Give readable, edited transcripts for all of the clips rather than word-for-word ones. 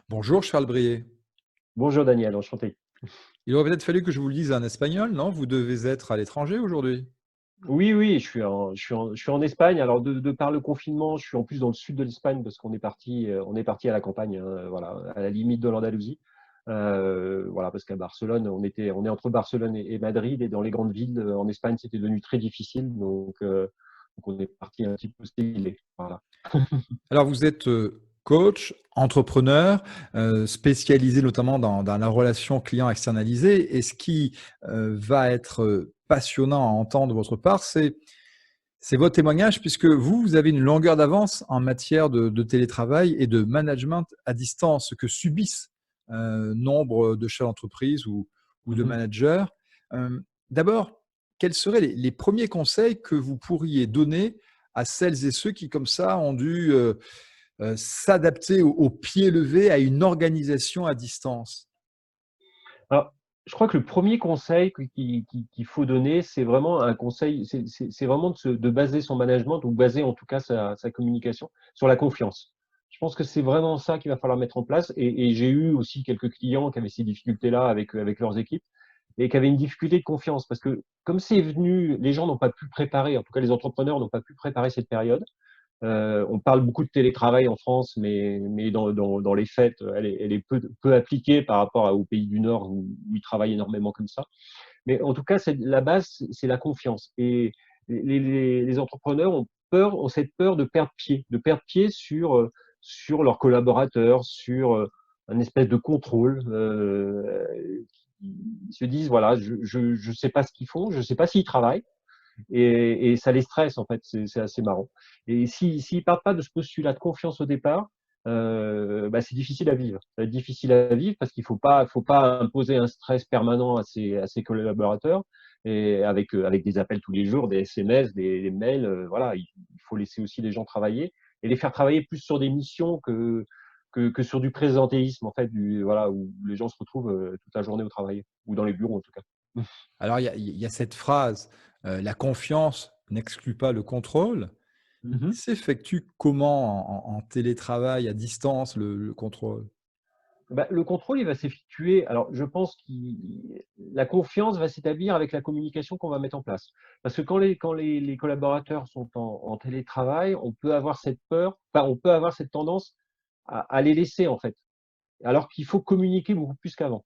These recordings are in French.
Bonjour Charles Brier. Bonjour Daniel, enchanté. Il aurait peut-être fallu que je vous le dise en espagnol, non? Vous devez être à l'étranger aujourd'hui? Oui, oui, je suis en Espagne. Alors de par le confinement, je suis en plus dans le sud de l'Espagne parce qu'on est parti à la campagne, hein, voilà, à la limite de l'Andalousie. Voilà, parce qu'à Barcelone, on est entre Barcelone et Madrid et dans les grandes villes, en Espagne, c'était devenu très difficile donc on est parti un petit peu s'exiler, voilà. Alors vous êtes, coach, entrepreneur, spécialisé notamment dans la relation client externalisée et ce qui, va être, passionnant à entendre de votre part, c'est votre témoignage puisque vous avez une longueur d'avance en matière de télétravail et de management à distance que subissent, nombre de chefs d'entreprise ou de Mmh. managers. D'abord, quels seraient les 1ers conseils que vous pourriez donner à celles et ceux qui, comme ça, ont dû, s'adapter au pied levé à une organisation à distance? Alors, je crois que le premier conseil qu'il faut donner, c'est vraiment un conseil, c'est vraiment de baser son management ou baser en tout cas sa communication sur la confiance. Je pense que c'est vraiment ça qu'il va falloir mettre en place et j'ai eu aussi quelques clients qui avaient ces difficultés-là avec leurs équipes et qui avaient une difficulté de confiance parce que comme c'est venu, les gens n'ont pas pu préparer, en tout cas les entrepreneurs n'ont pas pu préparer cette période. On parle beaucoup de télétravail en France, mais dans les faits, elle est peu appliquée par rapport aux pays du Nord où ils travaillent énormément comme ça. Mais en tout cas, la base, c'est la confiance. Et les entrepreneurs ont cette peur de perdre pied sur leurs collaborateurs, sur un espèce de contrôle. Ils se disent, voilà, je sais pas ce qu'ils font, je sais pas s'ils travaillent et ça les stresse en fait, c'est assez marrant. Et s'ils partent pas de ce postulat de confiance au départ, bah, c'est difficile à vivre. Ça va être difficile à vivre parce qu'il faut pas imposer un stress permanent à ses collaborateurs et avec des appels tous les jours, des SMS, des mails, voilà, il faut laisser aussi les gens travailler et les faire travailler plus sur des missions que sur du présentéisme en fait, voilà, où les gens se retrouvent, toute la journée au travail ou dans les bureaux en tout cas. Alors il y a cette phrase, «La confiance n'exclut pas le contrôle». Il Mmh. s'effectue comment en télétravail à distance, le contrôle? Bah, le contrôle, il va s'effectuer. Alors, je pense que la confiance va s'établir avec la communication qu'on va mettre en place. Parce que quand les collaborateurs sont en télétravail, on peut avoir cette peur, enfin, on peut avoir cette tendance à les laisser, en fait. Alors qu'il faut communiquer beaucoup plus qu'avant.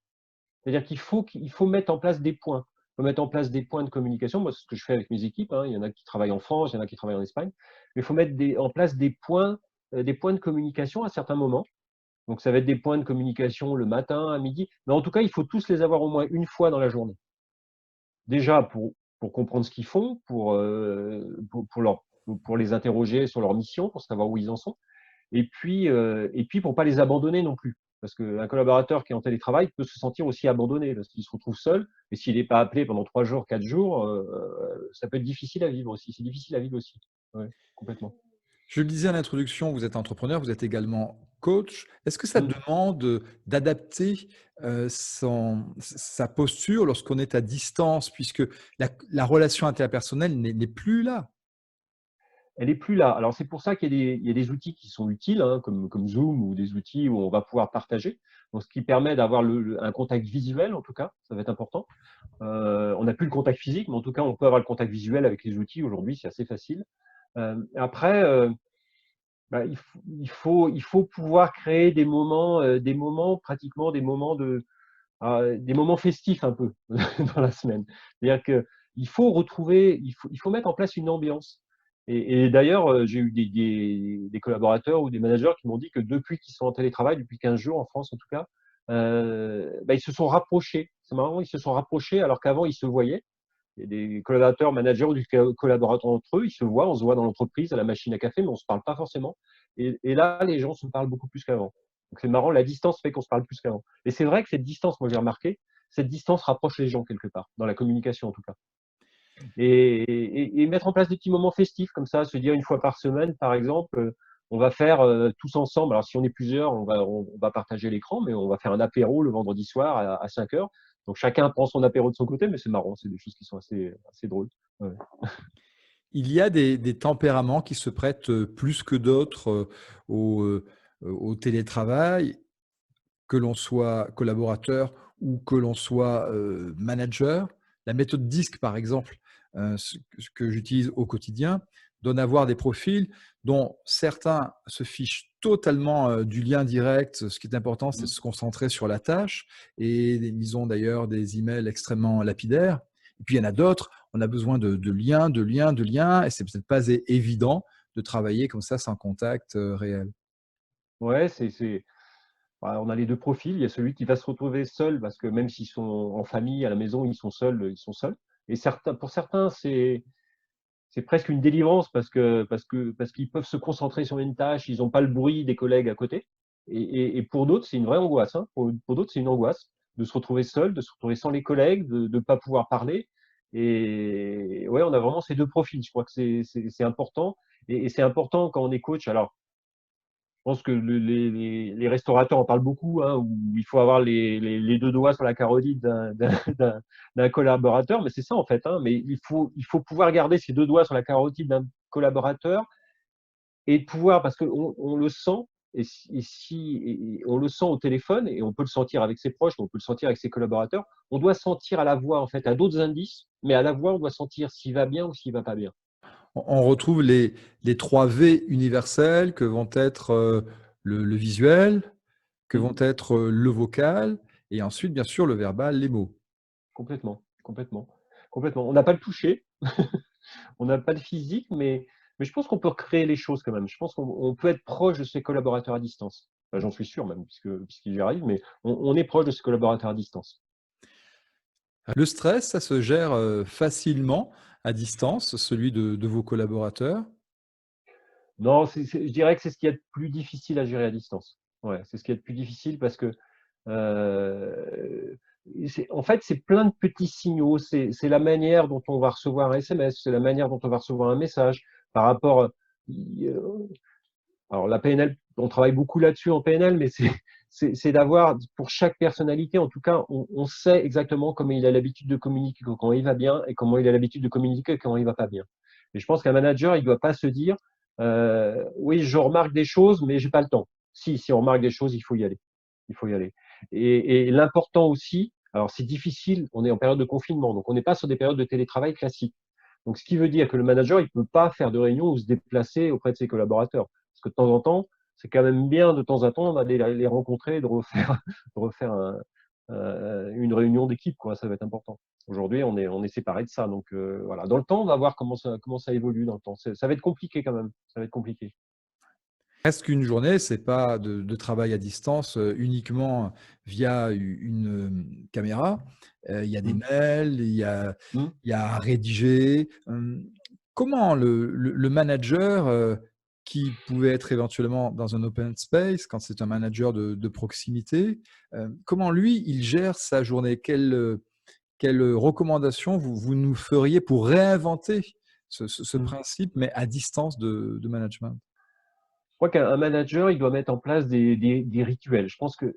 C'est-à-dire qu'il faut mettre en place des points. Il faut mettre en place des points de communication. Moi, c'est ce que je fais avec mes équipes, hein. Il y en a qui travaillent en France, il y en a qui travaillent en Espagne. Mais il faut mettre en place des points de communication à certains moments. Donc ça va être des points de communication le matin, à midi, mais en tout cas, il faut tous les avoir au moins une fois dans la journée. Déjà pour comprendre ce qu'ils font, pour les interroger sur leur mission, pour savoir où ils en sont et puis pour pas les abandonner non plus. Parce qu'un collaborateur qui est en télétravail peut se sentir aussi abandonné parce qu'il se retrouve seul et s'il n'est pas appelé pendant 3 jours, 4 jours, ça peut être difficile à vivre aussi. C'est difficile à vivre aussi. Ouais, complètement. Je le disais à l'introduction, vous êtes entrepreneur, vous êtes également coach. Est-ce que ça Mmh. demande, d'adapter, sa posture lorsqu'on est à distance puisque la relation interpersonnelle n'est plus là? Elle est plus là. Alors c'est pour ça qu'il y a des outils qui sont utiles, hein, comme Zoom ou des outils où on va pouvoir partager. Donc ce qui permet d'avoir un contact visuel en tout cas, ça va être important. On n'a plus le contact physique, mais en tout cas on peut avoir le contact visuel avec les outils aujourd'hui, c'est assez facile. Après, bah, il faut pouvoir créer des moments pratiquement des moments festifs un peu dans la semaine. C'est-à-dire qu'il faut mettre en place une ambiance. Et d'ailleurs, j'ai eu des collaborateurs ou des managers qui m'ont dit que depuis qu'ils sont en télétravail, depuis 15 jours en France en tout cas, bah, ils se sont rapprochés. C'est marrant, ils se sont rapprochés alors qu'avant ils se voyaient. Il y a des collaborateurs, managers ou des collaborateurs entre eux, ils se voient, on se voit dans l'entreprise, à la machine à café, mais on ne se parle pas forcément. Et là, les gens se parlent beaucoup plus qu'avant. Donc c'est marrant, la distance fait qu'on se parle plus qu'avant. Et c'est vrai que cette distance, moi j'ai remarqué, cette distance rapproche les gens quelque part, dans la communication en tout cas. Et mettre en place des petits moments festifs comme ça, se dire une fois par semaine, par exemple, on va faire tous ensemble. Alors si on est plusieurs, on va partager l'écran, mais on va faire un apéro le vendredi soir à 5 heures. Donc chacun prend son apéro de son côté, mais c'est marrant, c'est des choses qui sont assez drôles. Ouais. Il y a des tempéraments qui se prêtent, plus que d'autres, au télétravail. que l'on soit collaborateur ou que l'on soit, manager. La méthode DISC, par exemple, ce que j'utilise au quotidien, donne à voir des profils dont certains se fichent totalement, du lien direct. Ce qui est important, c'est de Mmh. se concentrer sur la tâche et ils ont d'ailleurs des emails extrêmement lapidaires. Et puis il y en a d'autres, on a besoin de liens, de liens, de liens et c'est peut-être pas évident de travailler comme ça sans contact, réel. Ouais, bah, on a les 2 profils. Il y a celui qui va se retrouver seul parce que même s'ils sont en famille, à la maison, ils sont seuls et pour certains, c'est presque une délivrance parce qu'ils peuvent se concentrer sur une tâche, ils ont pas le bruit des collègues à côté et pour d'autres, c'est une vraie angoisse, hein. Pour d'autres, c'est une angoisse de se retrouver seul, de se retrouver sans les collègues, de pas pouvoir parler et ouais, on a vraiment ces 2 profils. Je crois que c'est important et c'est important quand on est coach. Alors je pense que les restaurateurs en parlent beaucoup, hein, où il faut avoir les 2 doigts sur la carotide d'un collaborateur, mais c'est ça en fait, hein. Mais il faut pouvoir garder ses 2 doigts sur la carotide d'un collaborateur et pouvoir parce qu'on le sent et on le sent au téléphone et on peut le sentir avec ses proches, on peut le sentir avec ses collaborateurs. On doit sentir à la voix en fait, à d'autres indices, mais à la voix, on doit sentir s'il va bien ou s'il va pas bien. On retrouve les 3 V universels que vont être, le visuel, que Mmh. vont être, le vocal et ensuite, bien sûr, le verbal, les mots. Complètement, complètement, complètement. On n'a pas le toucher. On n'a pas de physique, mais je pense qu'on peut recréer les choses quand même. Je pense qu'on peut être proche de ses collaborateurs à distance. Enfin, j'en suis sûr même, puisqu'il y arrive, mais on est proche de ses collaborateurs à distance. Le stress, ça se gère, facilement à distance, celui de vos collaborateurs? Non, je dirais que c'est ce qu'il y a de plus difficile à gérer à distance. Ouais, c'est ce qu'il y a de plus difficile parce que en fait, c'est plein de petits signaux. C'est la manière dont on va recevoir un SMS, c'est la manière dont on va recevoir un message par rapport. Alors la PNL, on travaille beaucoup là-dessus en PNL, mais c'est d'avoir pour chaque personnalité, en tout cas, on sait exactement comment il a l'habitude de communiquer quand il va bien et comment il a l'habitude de communiquer quand il va pas bien. Et je pense qu'un manager, il doit pas se dire, oui, je remarque des choses, mais j'ai pas le temps. Si on remarque des choses, il faut y aller. Il faut y aller. Et l'important aussi, alors c'est difficile, on est en période de confinement, donc on n'est pas sur des périodes de télétravail classiques. Donc, ce qui veut dire que le manager, il peut pas faire de réunion ou se déplacer auprès de ses collaborateurs. Parce que de temps en temps, c'est quand même bien de temps en temps d'aller les rencontrer, de refaire, de refaire une réunion d'équipe, quoi. Ça va être important. Aujourd'hui, on est séparés de ça. Donc, voilà. Dans le temps, on va voir comment ça évolue dans le temps. Ça va être compliqué quand même. Ça va être compliqué. Reste qu'une journée, c'est pas de travail à distance, uniquement via une, caméra. Il y a des Mmh. mails, Mmh. il y a à rédiger. Comment le manager, qui pouvait être éventuellement dans un open space quand c'est un manager de proximité, comment lui, il gère sa journée? Quelles recommandations vous nous feriez pour réinventer ce Mmh. principe, mais à distance de management? Je crois qu'un manager, il doit mettre en place des rituels. Je pense que,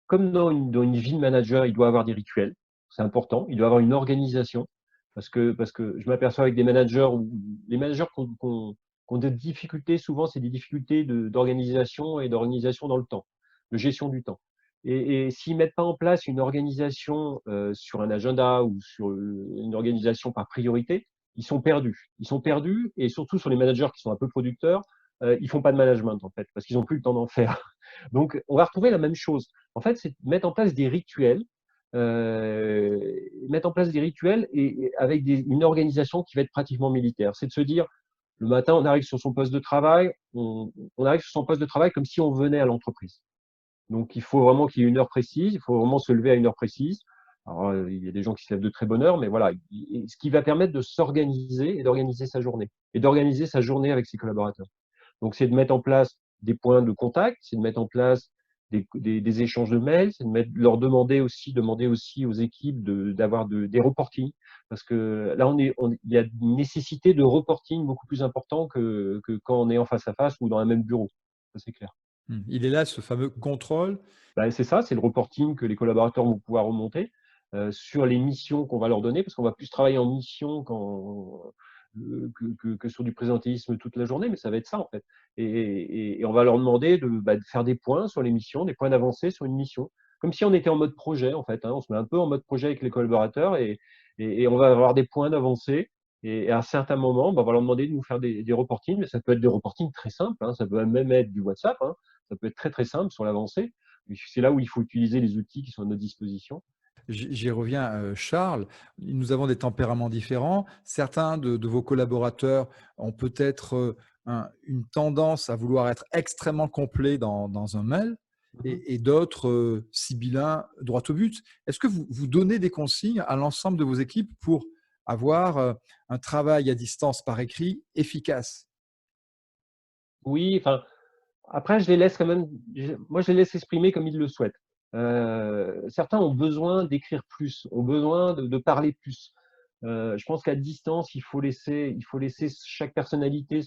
comme dans une vie de manager, il doit avoir des rituels. C'est important. Il doit avoir une organisation parce que je m'aperçois avec des managers où les managers qui ont des difficultés, souvent, c'est des difficultés d'organisation et d'organisation dans le temps, de gestion du temps. Et s'ils mettent pas en place une organisation sur un agenda ou sur une organisation par priorité, ils sont perdus. Ils sont perdus et surtout sur les managers qui sont un peu producteurs, ils font pas de management en fait parce qu'ils ont plus le temps d'en faire. Donc, on va retrouver la même chose. En fait, c'est mettre en place des rituels, euh, mettre en place des rituels et avec une organisation qui va être pratiquement militaire. C'est de se dire, le matin, on arrive sur son poste de travail, on arrive sur son poste de travail comme si on venait à l'entreprise. Donc, il faut vraiment qu'il y ait une heure précise, il faut vraiment se lever à une heure précise. Alors, il y a des gens qui se lèvent de très bonne heure, mais voilà, ce qui va permettre de s'organiser et d'organiser sa journée, et d'organiser sa journée avec ses collaborateurs. Donc, c'est de mettre en place des points de contact, c'est de mettre en place des échanges de mails, c'est de leur demander aussi aux équipes d'avoir des reportings, parce que là, il y a une nécessité de reporting beaucoup plus important que quand on est en face à face ou dans un même bureau. Ça, c'est clair. Il est là ce fameux contrôle. Bah, c'est ça, c'est le reporting que les collaborateurs vont pouvoir remonter sur les missions qu'on va leur donner, parce qu'on va plus travailler en mission que sur du présentéisme toute la journée, mais ça va être ça en fait. Et on va leur demander de faire des points sur les missions, des points d'avancée sur une mission, comme si on était en mode projet en fait. Hein. On se met un peu en mode projet avec les collaborateurs et on va avoir des points d'avancée. Et à un certain moment, on va leur demander de nous faire des reportings, mais ça peut être des reportings très simples, hein, ça peut même être du WhatsApp, hein, ça peut être très très simple sur l'avancée. C'est là où il faut utiliser les outils qui sont à notre disposition. J'y reviens, Charles. Nous avons des tempéraments différents. Certains de vos collaborateurs ont peut-être une tendance à vouloir être extrêmement complet dans un mail Mhm. et d'autres sibyllins droit au but. Est-ce que vous donnez des consignes à l'ensemble de vos équipes pour avoir un travail à distance par écrit efficace? Oui, enfin, après, je les laisse quand même, moi, je les laisse exprimer comme ils le souhaitent. Certains ont besoin d'écrire plus, ont besoin de parler plus. Je pense qu'à distance, il faut laisser chaque personnalité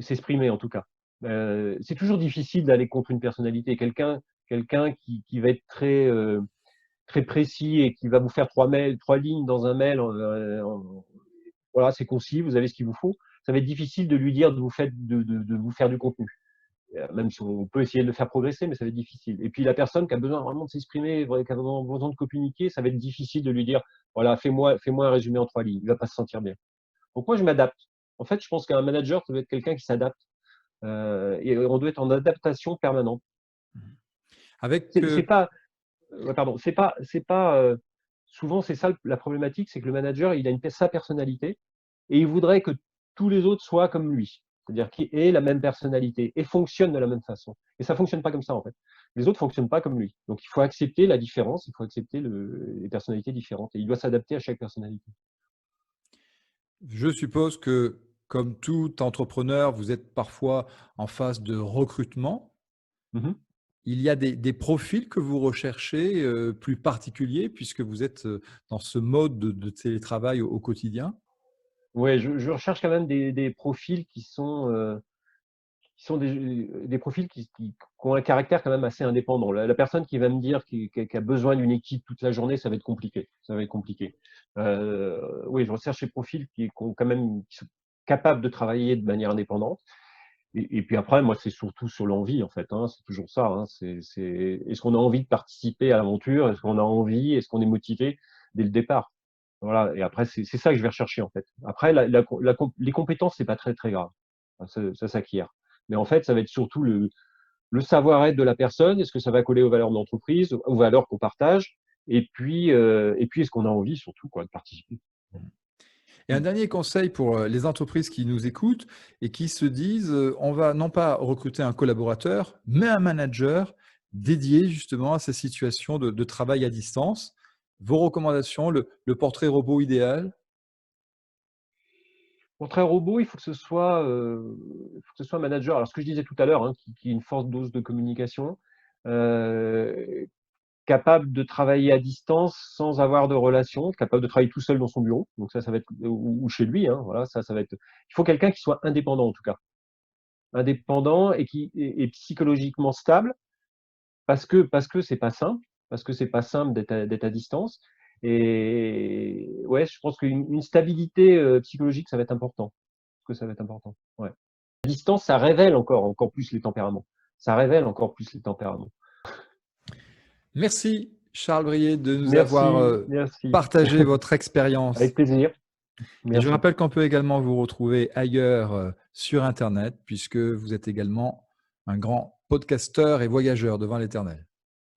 s'exprimer, en tout cas. C'est toujours difficile d'aller contre une personnalité. Quelqu'un qui va être très précis et qui va vous faire trois lignes dans un mail, voilà, c'est concis, vous avez ce qu'il vous faut. Ça va être difficile de lui dire de vous faire du contenu. Même si on peut essayer de le faire progresser, mais ça va être difficile. Et puis la personne qui a besoin vraiment de s'exprimer, qui a vraiment besoin de communiquer, ça va être difficile de lui dire, voilà, fais-moi un résumé en 3 lignes. Il va pas se sentir bien. Donc moi, je m'adapte. En fait, je pense qu'un manager, ça doit être quelqu'un qui s'adapte. Et on doit être en adaptation permanente. Avec, C'est pas, ouais, pardon, souvent c'est ça la problématique, c'est que le manager, il a sa personnalité et il voudrait que tous les autres soient comme lui. C'est-à-dire qu'il ait la même personnalité et fonctionne de la même façon. Et ça fonctionne pas comme ça, en fait. Les autres fonctionnent pas comme lui. Donc il faut accepter la différence, il faut accepter les personnalités différentes et il doit s'adapter à chaque personnalité. je suppose que, comme tout entrepreneur, vous êtes parfois en phase de recrutement. Mmh. Il y a des profils que vous recherchez, plus particuliers puisque vous êtes, dans ce mode de télétravail au quotidien? Ouais, je recherche quand même des profils qui sont des profils qui ont un caractère quand même assez indépendant. La personne qui va me dire qui a besoin d'une équipe toute la journée, ça va être compliqué. Ça va être compliqué. Oui, je recherche ces profils qui sont capables de travailler de manière indépendante. Et puis après, moi, c'est surtout sur l'envie, en fait, hein, c'est toujours ça, hein. Est-ce qu'on a envie de participer à l'aventure? Est-ce qu'on a envie? Est-ce qu'on est motivé dès le départ? Voilà. Et après, c'est ça que je vais rechercher, en fait. Après, les compétences, c'est pas très très grave. Ça s'acquiert. Mais en fait, ça va être surtout le savoir-être de la personne. Est-ce que ça va coller aux valeurs de l'entreprise, aux valeurs qu'on partage? Et puis, est-ce qu'on a envie surtout, quoi, de participer? Et un dernier conseil pour, les entreprises qui nous écoutent et qui se disent, «On va non pas recruter un collaborateur, mais un manager dédié justement à ces situations de travail à distance». Vos recommandations, le portrait robot idéal? Contre un robot, il faut que ce soit un manager. Alors, ce que je disais tout à l'heure, hein, qui ait une forte dose de communication, heu, capable de travailler à distance sans avoir de relation, capable de travailler tout seul dans son bureau. Donc ça va être ou chez lui, hein, voilà, ça va être il faut quelqu'un qui soit indépendant, en tout cas. Indépendant et qui est psychologiquement stable parce que c'est pas simple d'être à distance et ouais, je pense qu'une stabilité, psychologique, ça va être important. Que ça va être important, ouais. À distance, ça révèle encore plus les tempéraments. Ça révèle encore plus les tempéraments. Merci Charles Brier de nous avoir, Merci, merci. partagé votre expérience. Avec plaisir. Et je Merci. rappelle qu'on peut également vous retrouver ailleurs, sur internet puisque vous êtes également un grand podcasteur et voyageur devant l'éternel.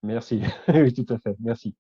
Merci. Oui, tout à fait. Merci.